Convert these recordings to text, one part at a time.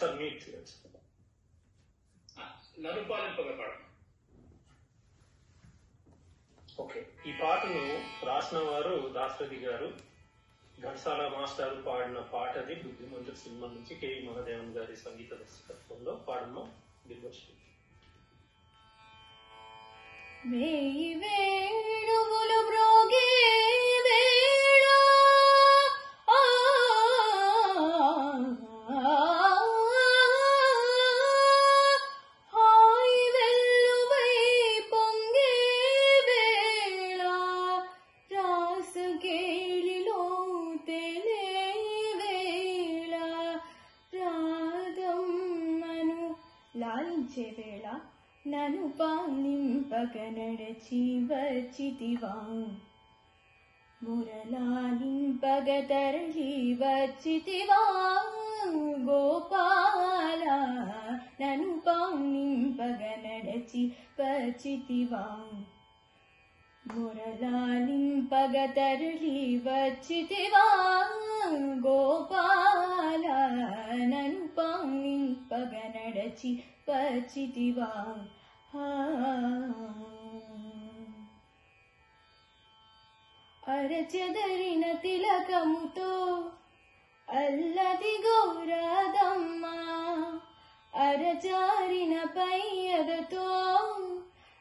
Sir meet నన్ను పాలింపగా పాడను. Okay, ఈ పాటను రాసిన వారు దాశరథి గారు. ఘంటసాల మాస్టర్ పాడిన పాట అది. బుద్ధిమంతుడు సినిమా నుంచి కేవి మహాదేవన్ గారి సంగీత దర్శకత్వంలో పాడడం దిగ్గొచ్చింది. వేయి వేణువులు మ్రోగే వేళ హాయి వెల్లువై పొంగే వేళ రాస కేళిలో తెలే వేళ రాధమ్మను లాలించే వేళ నను పాలింపక నడచి వచ్చితివా మురళాలింపగ తరలి వచ్చితివా గోపాల నను పాలింపగ నడచి వచ్చితివా మురళాలింపగ తరలి వచ్చితివా గోపాల నను పాలింపగ నడచి వచ్చితివా అరచెదరిన తిలకముతో అల్లది గౌరదమ్మ అరచారిన పయ్యదతో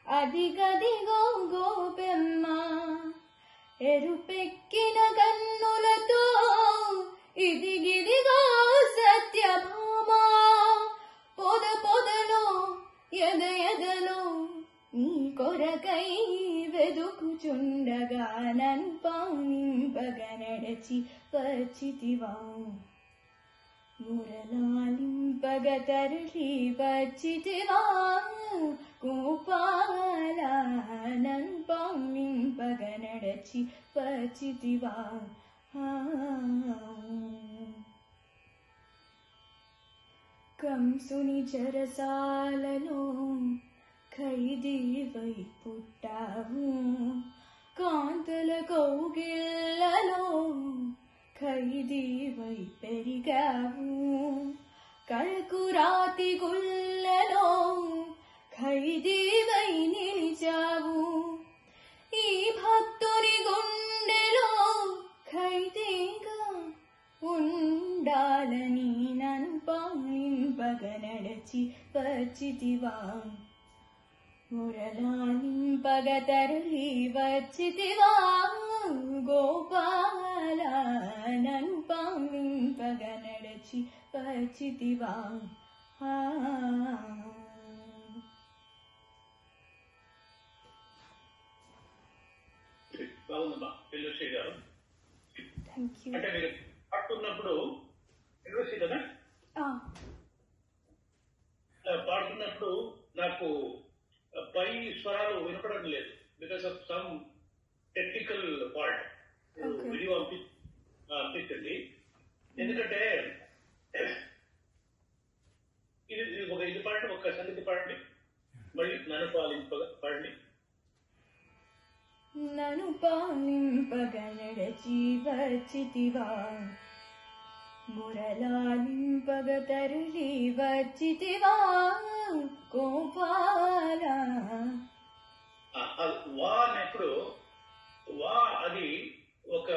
అదిగదిగో గోపెమ్మ ఎరుపెక్కిన కన్నులతో ఇదిగిదిగో సత్యభామ పొద పొదలో ఎద ఎదలో నీ కొరకై వెదుకుచుండగా నన్ను పాలింపగ నడచి వచ్చితివా మురళాలింపగ తరలి వచ్చితివా గోపాల నన్ను పాలింపగ నడచి వచ్చితివా కంసుని చెరసాలలో ఖైదీవై పుట్టావు కాంతల కౌగిళ్లలో ఖైదీవై పెరిగావు కళకురాతి గుళ్ళలో ఖైదీవై నిలిచావు ఈ భక్తుని గుండెలో ఖైదీగా ఉండాలని నన్ను పాలింపగ నడచి వచ్చితివా మురళాలింపగ తరలి వచ్చితివా గోపాల నన్ను పాలింపగ నడచి వచ్చితివా బాగుందమ్మా ఎల్లుశ్రీ గారు. Thank you. అంటే మీరు పాడుతున్నప్పుడు ఎల్లుశ్రీ కదా పాడుతున్నప్పుడు నాకు పై స్వరాలు వినపడడం లేదు because of some technical fault. Video అనిపించింది. ఎందుకంటే ఇది పాడండి, ఒక సంగతి పాడండి, మళ్ళీ నన్ను పాలింపగా పాడండి. నన్ను పాలింపగ నడచి వచ్చితివా మురళాలింపగ తరలి వచ్చితివా గోపాల. వా అన్నప్పుడు వా అది ఒక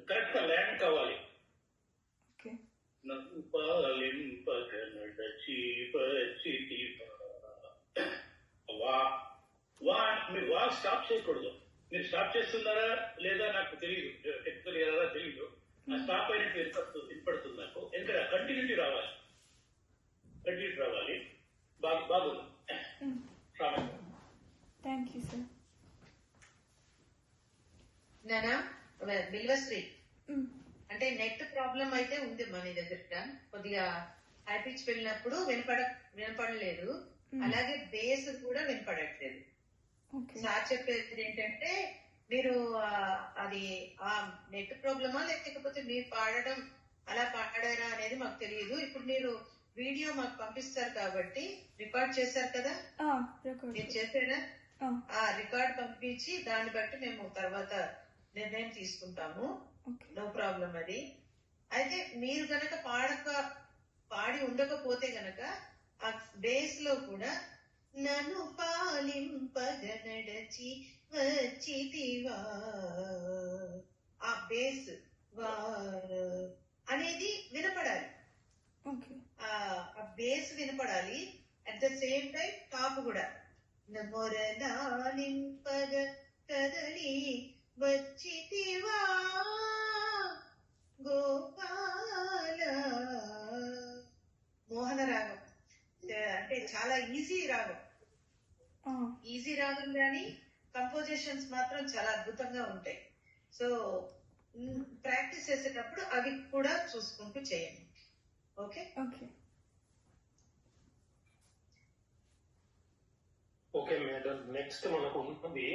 కరెక్ట్ ల్యాండ్ కావాలి. నన్ను పాలింపగ నడచి వచ్చితివా వా వా మీరు వా స్టాప్ చేయకూడదు. మీరు స్టాప్ చేస్తున్నారా లేదా నాకు తెలియదు, టెక్నికల్ ఎలా తెలియదు. స్టాప్ అయినట్టు వినపడుతుంది నాకు. ఎందుకంటే కంటిన్యూటీ రావాలి, కంటిన్యూటీ రావాలి. బాగుంది. Thank you sir. నానా బిల్వశ్రీ, అంటే నెట్ ప్రాబ్లం అయితే ఉంది మన దగ్గర. కొద్దిగా హై పిచ్ వెళ్ళినప్పుడు వినపడలేదు, అలాగే బేస్ కూడా వినపడట్లేదు. సార్ చెప్పేది ఏంటంటే మీరు అది ఆ నెట్ ప్రాబ్లమా లేకపోతే మీరు పాడడం అలా పాడారా అనేది మాకు తెలియదు. ఇప్పుడు మీరు వీడియో మాకు పంపిస్తారు కాబట్టి రికార్డ్ చేశారు కదా, మీరు చేసారా? ఆ రికార్డ్ పంపించి దాన్ని బట్టి మేము తర్వాత నిర్ణయం తీసుకుంటాము. నో ప్రాబ్లం అది. అయితే మీరు గనక పాడి ఉండకపోతే గనక ఆ బేస్ లో కూడా నన్ను పాలింపగనడచి వచ్చితివా, ఆ బేస్ వా అనేది వినపడాలి. ఓకే. ఆ బేస్ వినపడాలి. At the same time top కూడా నమొరనాలింపగ కదలి వచ్చితివా గోపాల. మోహన రాగం అంటే చాలా ఈజీ రాగం, ఈజీ రాగం కానీ కంపోజిషన్స్ మాత్రం చాలా అద్భుతంగా ఉంటాయి. సో ప్రాక్టీస్ చేసేటప్పుడు అవి కూడా చూసుకుంటూ చేయండి. Okay. Okay. Okay madam, next మనకు ఉన్నది